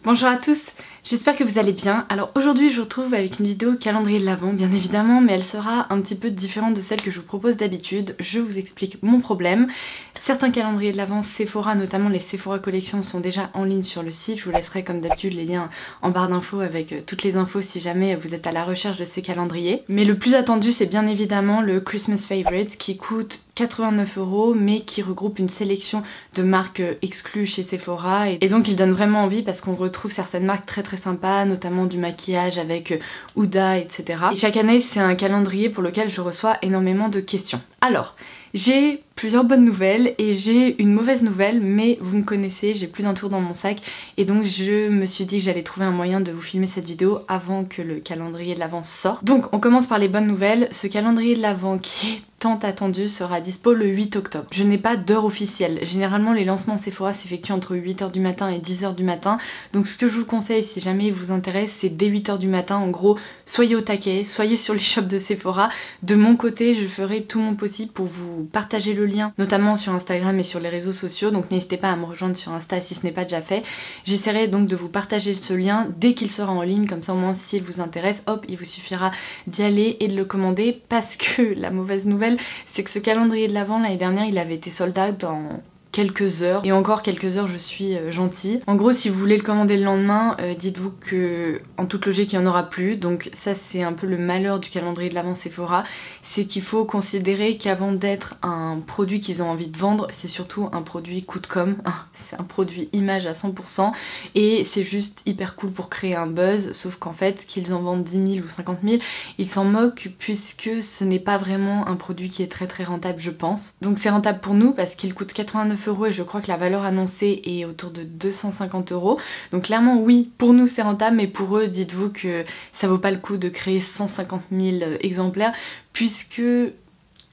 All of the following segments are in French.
Bonjour à tous, j'espère que vous allez bien. Alors aujourd'hui je vous retrouve avec une vidéo calendrier de l'Avent bien évidemment, mais elle sera un petit peu différente de celle que je vous propose d'habitude. Je vous explique mon problème. Certains calendriers de l'Avent Sephora, notamment les Sephora Collection, sont déjà en ligne sur le site. Je vous laisserai comme d'habitude les liens en barre d'infos avec toutes les infos si jamais vous êtes à la recherche de ces calendriers. Mais le plus attendu c'est bien évidemment le Christmas Favorites qui coûte 89 € mais qui regroupe une sélection de marques exclues chez Sephora et donc il donne vraiment envie parce qu'on retrouve certaines marques très sympas, notamment du maquillage avec Huda, etc. Et chaque année c'est un calendrier pour lequel je reçois énormément de questions. Alors, j'ai plusieurs bonnes nouvelles et j'ai une mauvaise nouvelle, mais vous me connaissez, j'ai plus d'un tour dans mon sac et donc je me suis dit que j'allais trouver un moyen de vous filmer cette vidéo avant que le calendrier de l'Avent sorte. Donc on commence par les bonnes nouvelles. Ce calendrier de l'Avent qui est tant attendu sera dispo le 8 octobre. Je n'ai pas d'heure officielle. Généralement les lancements Sephora s'effectuent entre 8 h du matin et 10 h du matin. Donc ce que je vous conseille si jamais il vous intéresse, c'est dès 8 h du matin. En gros, soyez au taquet, soyez sur les shops de Sephora. De mon côté, je ferai tout mon possible pour vous partager le lien, notamment sur Instagram et sur les réseaux sociaux. Donc n'hésitez pas à me rejoindre sur Insta si ce n'est pas déjà fait. J'essaierai donc de vous partager ce lien dès qu'il sera en ligne. Comme ça au moins s'il vous intéresse, hop, il vous suffira d'y aller et de le commander. Parce que la mauvaise nouvelle, c'est que ce calendrier de l'Avent l'année dernière il avait été sold out dans quelques heures, et encore quelques heures je suis gentille. En gros si vous voulez le commander le lendemain, dites-vous que en toute logique il n'y en aura plus, donc ça c'est un peu le malheur du calendrier de l'Avent Sephora, c'est qu'il faut considérer qu'avant d'être un produit qu'ils ont envie de vendre, c'est surtout un produit coup de com', c'est un produit image à 100% et c'est juste hyper cool pour créer un buzz, sauf qu'en fait qu'ils en vendent 10 000 ou 50 000, ils s'en moquent puisque ce n'est pas vraiment un produit qui est très rentable je pense. Donc c'est rentable pour nous parce qu'il coûte 89 € et je crois que la valeur annoncée est autour de 250 €. Donc clairement oui, pour nous c'est rentable, mais pour eux dites-vous que ça vaut pas le coup de créer 150 000 exemplaires puisque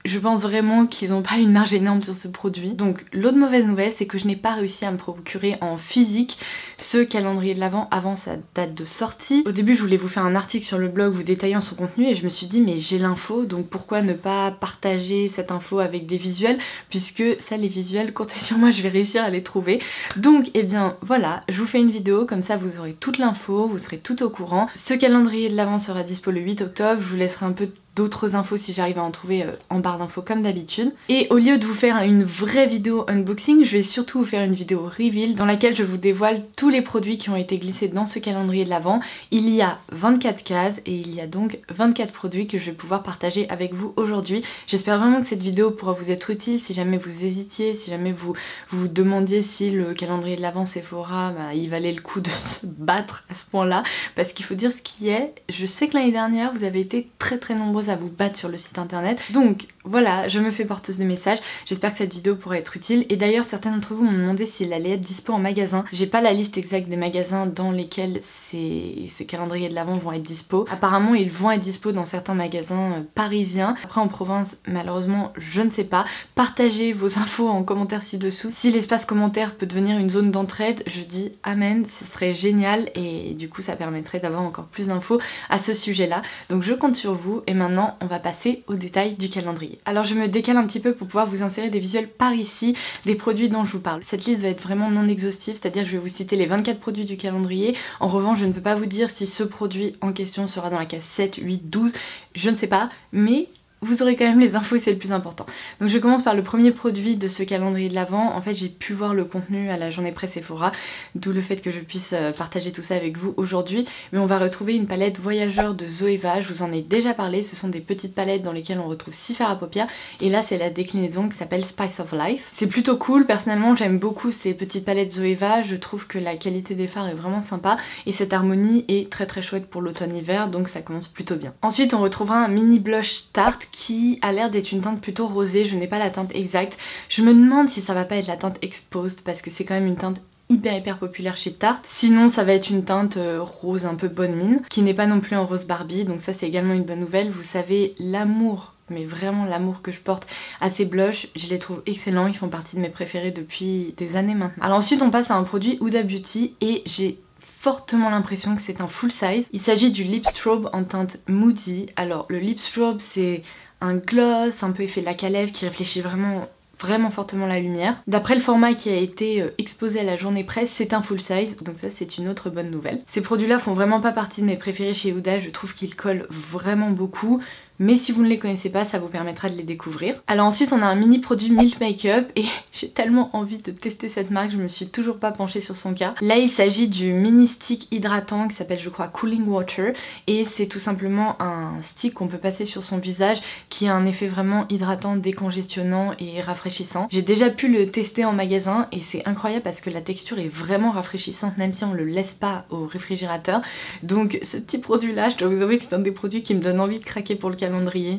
je pense vraiment qu'ils n'ont pas une marge énorme sur ce produit. Donc l'autre mauvaise nouvelle c'est que je n'ai pas réussi à me procurer en physique ce calendrier de l'Avent avant sa date de sortie. Au début je voulais vous faire un article sur le blog vous détaillant son contenu et je me suis dit mais j'ai l'info, donc pourquoi ne pas partager cette info avec des visuels, puisque ça les visuels, comptez sur moi, je vais réussir à les trouver. Donc et bien voilà, je vous fais une vidéo, comme ça vous aurez toute l'info, vous serez tout au courant. Ce calendrier de l'Avent sera dispo le 8 octobre, je vous laisserai un peu d'autres infos si j'arrive à en trouver en barre d'infos comme d'habitude. Et au lieu de vous faire une vraie vidéo unboxing, je vais surtout vous faire une vidéo reveal dans laquelle je vous dévoile tous les produits qui ont été glissés dans ce calendrier de l'Avent. Il y a 24 cases et il y a donc 24 produits que je vais pouvoir partager avec vous aujourd'hui. J'espère vraiment que cette vidéo pourra vous être utile si jamais vous hésitiez, si jamais vous vous demandiez si le calendrier de l'Avent Sephora, il valait le coup de se battre à ce point-là, parce qu'il faut dire ce qui est. Je sais que l'année dernière vous avez été très nombreux à vous battre sur le site internet, donc voilà, je me fais porteuse de messages. J'espère que cette vidéo pourra être utile. Et d'ailleurs certains d'entre vous m'ont demandé s'il allait être dispo en magasin. J'ai pas la liste exacte des magasins dans lesquels ces calendriers de l'Avent vont être dispo. Apparemment ils vont être dispo dans certains magasins parisiens. Après en province malheureusement je ne sais pas. Partagez vos infos en commentaire ci-dessous. Si l'espace commentaire peut devenir une zone d'entraide, je dis amen, ce serait génial et du coup ça permettrait d'avoir encore plus d'infos à ce sujet là. Donc je compte sur vous et maintenant on va passer aux détails du calendrier. Alors je me décale un petit peu pour pouvoir vous insérer des visuels par ici des produits dont je vous parle. Cette liste va être vraiment non exhaustive, c'est-à-dire que je vais vous citer les 24 produits du calendrier. En revanche je ne peux pas vous dire si ce produit en question sera dans la case 7, 8, 12, je ne sais pas, mais vous aurez quand même les infos et c'est le plus important. Donc je commence par le premier produit de ce calendrier de l'Avent. En fait j'ai pu voir le contenu à la journée presse Sephora, d'où le fait que je puisse partager tout ça avec vous aujourd'hui. Mais on va retrouver une palette voyageur de Zoeva, je vous en ai déjà parlé, ce sont des petites palettes dans lesquelles on retrouve 6 fards à paupières et là c'est la déclinaison qui s'appelle Spice of Life. C'est plutôt cool, personnellement j'aime beaucoup ces petites palettes Zoeva, je trouve que la qualité des fards est vraiment sympa et cette harmonie est très chouette pour l'automne-hiver, donc ça commence plutôt bien. Ensuite on retrouvera un mini blush Tarte qui a l'air d'être une teinte plutôt rosée, je n'ai pas la teinte exacte. Je me demande si ça va pas être la teinte Exposed parce que c'est quand même une teinte hyper populaire chez Tarte. Sinon ça va être une teinte rose un peu bonne mine, qui n'est pas non plus en rose Barbie, donc ça c'est également une bonne nouvelle. Vous savez l'amour, mais vraiment l'amour que je porte à ces blushs, je les trouve excellents, ils font partie de mes préférés depuis des années maintenant. Alors ensuite on passe à un produit Huda Beauty et j'ai fortement l'impression que c'est un full size. Il s'agit du Lip Strobe en teinte Moody. Alors le Lip Strobe c'est un gloss un peu effet lac à lèvres qui réfléchit vraiment vraiment fortement la lumière. D'après le format qui a été exposé à la journée presse, c'est un full size, donc ça c'est une autre bonne nouvelle. Ces produits là font vraiment pas partie de mes préférés chez Huda, je trouve qu'ils collent vraiment beaucoup. Mais si vous ne les connaissez pas, ça vous permettra de les découvrir. Alors ensuite on a un mini produit Milk Makeup et j'ai tellement envie de tester cette marque, je me suis toujours pas penchée sur son cas. Là il s'agit du mini stick hydratant qui s'appelle je crois Cooling Water et c'est tout simplement un stick qu'on peut passer sur son visage qui a un effet vraiment hydratant, décongestionnant et rafraîchissant. J'ai déjà pu le tester en magasin et c'est incroyable parce que la texture est vraiment rafraîchissante même si on le laisse pas au réfrigérateur. Donc ce petit produit là, je dois vous avouer que c'est un des produits qui me donne envie de craquer pour le calendrier.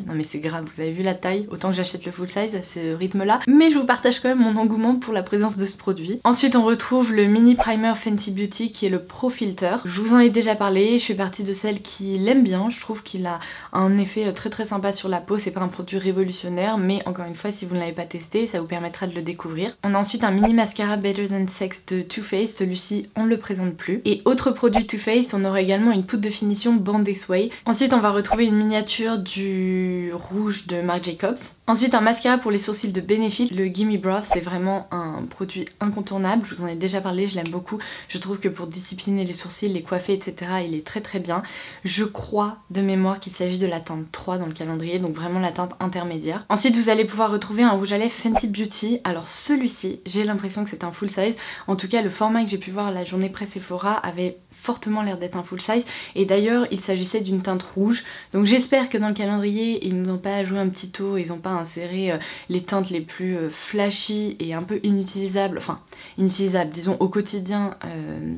Non mais c'est grave, vous avez vu la taille, autant que j'achète le full size à ce rythme là, mais je vous partage quand même mon engouement pour la présence de ce produit. Ensuite on retrouve le mini primer Fenty Beauty qui est le Pro Filter. Je vous en ai déjà parlé, je fais partie de celles qui l'aiment bien, je trouve qu'il a un effet très sympa sur la peau, c'est pas un produit révolutionnaire mais encore une fois si vous ne l'avez pas testé ça vous permettra de le découvrir. On a ensuite un mini mascara Better Than Sex de Too Faced, celui-ci on ne le présente plus. Et autre produit Too Faced, on aura également une poudre de finition Band Sway. Ensuite on va retrouver une miniature du rouge de Marc Jacobs. Ensuite un mascara pour les sourcils de Benefit, le Gimme Brow, c'est vraiment un produit incontournable, je vous en ai déjà parlé, je l'aime beaucoup. Je trouve que pour discipliner les sourcils, les coiffer etc, il est très bien. Je crois de mémoire qu'il s'agit de la teinte 3 dans le calendrier, donc vraiment la teinte intermédiaire. Ensuite vous allez pouvoir retrouver un rouge à lèvres Fenty Beauty. Alors celui-ci, j'ai l'impression que c'est un full size, en tout cas le format que j'ai pu voir à la journée presse Sephora avait fortement l'air d'être un full size et d'ailleurs il s'agissait d'une teinte rouge, donc j'espère que dans le calendrier ils n'ont pas joué un petit tour, ils n'ont pas inséré les teintes les plus flashy et un peu inutilisables, enfin inutilisables disons au quotidien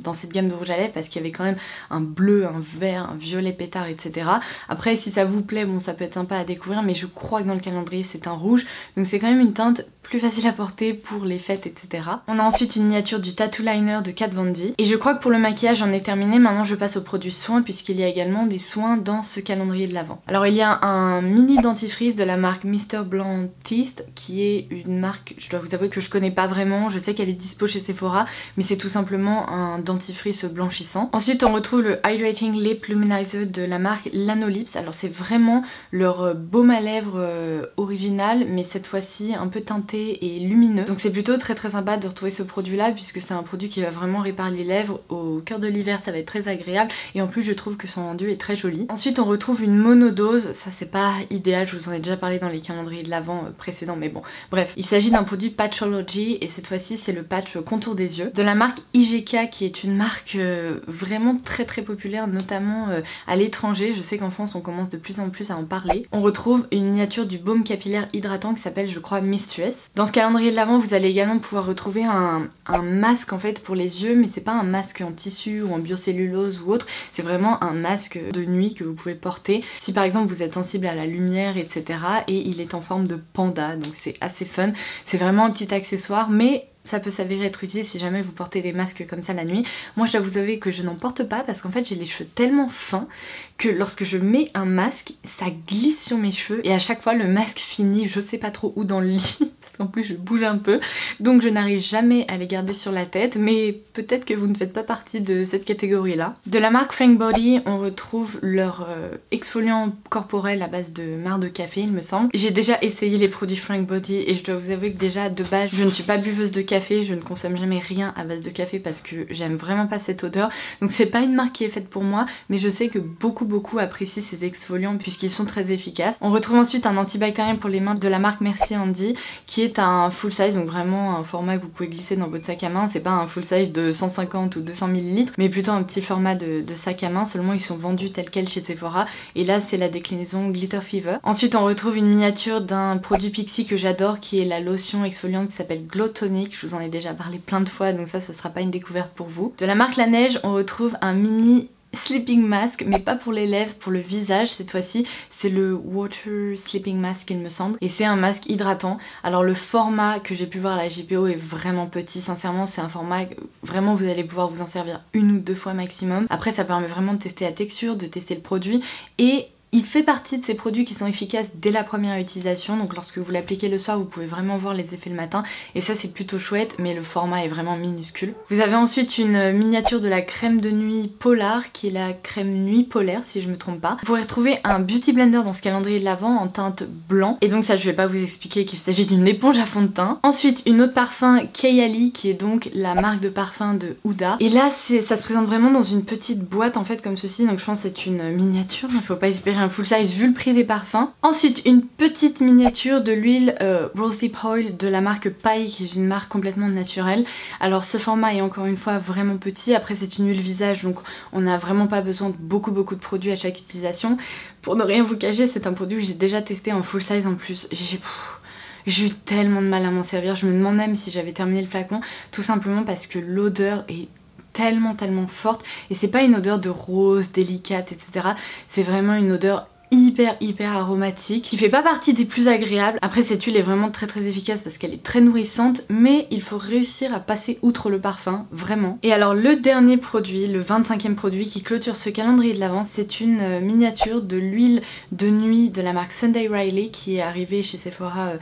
dans cette gamme de rouge à lèvres, parce qu'il y avait quand même un bleu, un vert, un violet pétard etc. Après si ça vous plaît, bon ça peut être sympa à découvrir, mais je crois que dans le calendrier c'est un rouge, donc c'est quand même une teinte plus facile à porter pour les fêtes etc. On a ensuite une miniature du Tattoo Liner de Kat Von D et je crois que pour le maquillage j'en ai terminé. Maintenant je passe aux produits soins puisqu'il y a également des soins dans ce calendrier de l'Avent. Alors il y a un mini dentifrice de la marque Mr. Blanc Teeth qui est une marque, je dois vous avouer que je connais pas vraiment, je sais qu'elle est dispo chez Sephora mais c'est tout simplement un dentifrice blanchissant. Ensuite on retrouve le Hydrating Lip Luminizer de la marque Lanolips. Alors c'est vraiment leur baume à lèvres original mais cette fois-ci un peu teinté et lumineux, donc c'est plutôt très sympa de retrouver ce produit là puisque c'est un produit qui va vraiment réparer les lèvres. Au cœur de l'hiver ça va être très agréable et en plus je trouve que son rendu est très joli. Ensuite on retrouve une monodose, ça c'est pas idéal, je vous en ai déjà parlé dans les calendriers de l'Avent précédents mais bon bref, il s'agit d'un produit Patchology et cette fois-ci c'est le patch contour des yeux de la marque IGK qui est une marque vraiment très populaire notamment à l'étranger. Je sais qu'en France on commence de plus en plus à en parler. On retrouve une miniature du baume capillaire hydratant qui s'appelle je crois Mistress. Dans ce calendrier de l'Avent vous allez également pouvoir retrouver un masque en fait pour les yeux, mais c'est pas un masque en tissu ou en biocellulose ou autre, c'est vraiment un masque de nuit que vous pouvez porter si par exemple vous êtes sensible à la lumière etc, et il est en forme de panda, donc c'est assez fun, c'est vraiment un petit accessoire mais ça peut s'avérer être utile si jamais vous portez des masques comme ça la nuit. Moi je dois vous avouer que je n'en porte pas parce qu'en fait j'ai les cheveux tellement fins que lorsque je mets un masque ça glisse sur mes cheveux et à chaque fois le masque finit je sais pas trop où dans le lit parce qu'en plus je bouge un peu, donc je n'arrive jamais à les garder sur la tête, mais peut-être que vous ne faites pas partie de cette catégorie là. De la marque Frank Body on retrouve leur exfoliant corporel à base de marc de café il me semble. J'ai déjà essayé les produits Frank Body et je dois vous avouer que déjà de base je ne suis pas buveuse de café, je ne consomme jamais rien à base de café parce que j'aime vraiment pas cette odeur, donc c'est pas une marque qui est faite pour moi, mais je sais que beaucoup apprécient ces exfoliants puisqu'ils sont très efficaces. On retrouve ensuite un antibactérien pour les mains de la marque Merci Handy qui est un full size, donc vraiment un format que vous pouvez glisser dans votre sac à main. C'est pas un full size de 150 ou 200 ml mais plutôt un petit format de sac à main, seulement ils sont vendus tels quels chez Sephora et là c'est la déclinaison Glitter Fever. Ensuite on retrouve une miniature d'un produit Pixi que j'adore qui est la lotion exfoliante qui s'appelle Glow Tonic. Je vous en ai déjà parlé plein de fois donc ça sera pas une découverte pour vous. De la marque La Neige on retrouve un mini sleeping mask, mais pas pour les lèvres, pour le visage cette fois-ci. C'est le Water Sleeping Mask il me semble et c'est un masque hydratant. Alors le format que j'ai pu voir à la JPO est vraiment petit, sincèrement c'est un format vraiment vous allez pouvoir vous en servir une ou deux fois maximum. Après ça permet vraiment de tester la texture, de tester le produit et Il fait partie de ces produits qui sont efficaces dès la première utilisation, donc lorsque vous l'appliquez le soir vous pouvez vraiment voir les effets le matin et ça c'est plutôt chouette, mais le format est vraiment minuscule. Vous avez ensuite une miniature de la crème de nuit Polar qui est la crème nuit polaire si je me trompe pas. Vous pourrez retrouver un beauty blender dans ce calendrier de l'Avent en teinte blanc et donc ça je vais pas vous expliquer qu'il s'agit d'une éponge à fond de teint. Ensuite une autre parfum Kayali qui est donc la marque de parfum de Huda et là ça se présente vraiment dans une petite boîte en fait comme ceci, donc je pense que c'est une miniature, il faut pas espérer un full size vu le prix des parfums. Ensuite une petite miniature de l'huile Rosehip Oil de la marque Pai qui est une marque complètement naturelle. Alors ce format est encore une fois vraiment petit, après c'est une huile visage donc on n'a vraiment pas besoin de beaucoup de produits à chaque utilisation. Pour ne rien vous cacher c'est un produit que j'ai déjà testé en full size en plus. J'ai eu tellement de mal à m'en servir, je me demande même si j'avais terminé le flacon, tout simplement parce que l'odeur est tellement forte et c'est pas une odeur de rose délicate etc, c'est vraiment une odeur hyper aromatique qui fait pas partie des plus agréables. Après cette huile est vraiment très efficace parce qu'elle est très nourrissante, mais il faut réussir à passer outre le parfum, vraiment. Et alors le dernier produit, le 25e produit qui clôture ce calendrier de l'Avent, c'est une miniature de l'huile de nuit de la marque Sunday Riley qui est arrivée chez Sephora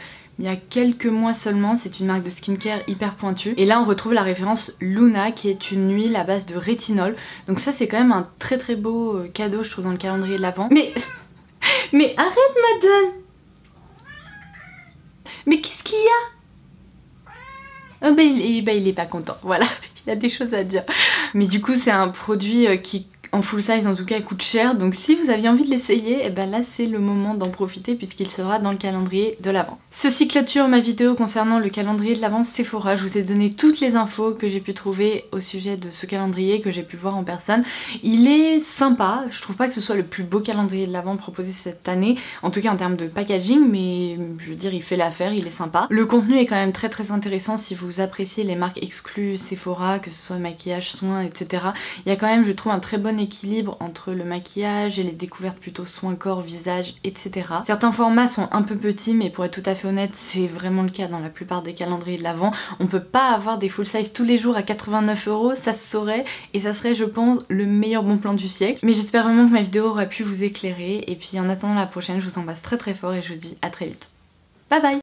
il y a quelques mois seulement. C'est une marque de skincare hyper pointue. Et là on retrouve la référence Luna qui est une huile à base de rétinol. Donc ça c'est quand même un très beau cadeau je trouve dans le calendrier de l'Avent. Mais arrête Madone! Mais qu'est-ce qu'il y a? Oh bah il est pas content, voilà, il a des choses à dire. Mais du coup c'est un produit qui en full size en tout cas coûte cher, donc si vous aviez envie de l'essayer, et ben là c'est le moment d'en profiter puisqu'il sera dans le calendrier de l'Avent. Ceci clôture ma vidéo concernant le calendrier de l'Avent Sephora. Je vous ai donné toutes les infos que j'ai pu trouver au sujet de ce calendrier, que j'ai pu voir en personne. Il est sympa, je trouve pas que ce soit le plus beau calendrier de l'Avent proposé cette année, en tout cas en termes de packaging, mais je veux dire il fait l'affaire, il est sympa. Le contenu est quand même très intéressant si vous appréciez les marques exclues Sephora, que ce soit maquillage, soins, etc. Il y a quand même je trouve un très bon équilibre entre le maquillage et les découvertes plutôt soins corps, visage, etc. Certains formats sont un peu petits, mais pour être tout à fait honnête, c'est vraiment le cas dans la plupart des calendriers de l'Avent. On peut pas avoir des full size tous les jours à 89 €, ça se saurait, et ça serait je pense le meilleur bon plan du siècle. Mais j'espère vraiment que ma vidéo aura pu vous éclairer, et puis en attendant la prochaine, je vous embrasse très fort et je vous dis à très vite. Bye bye!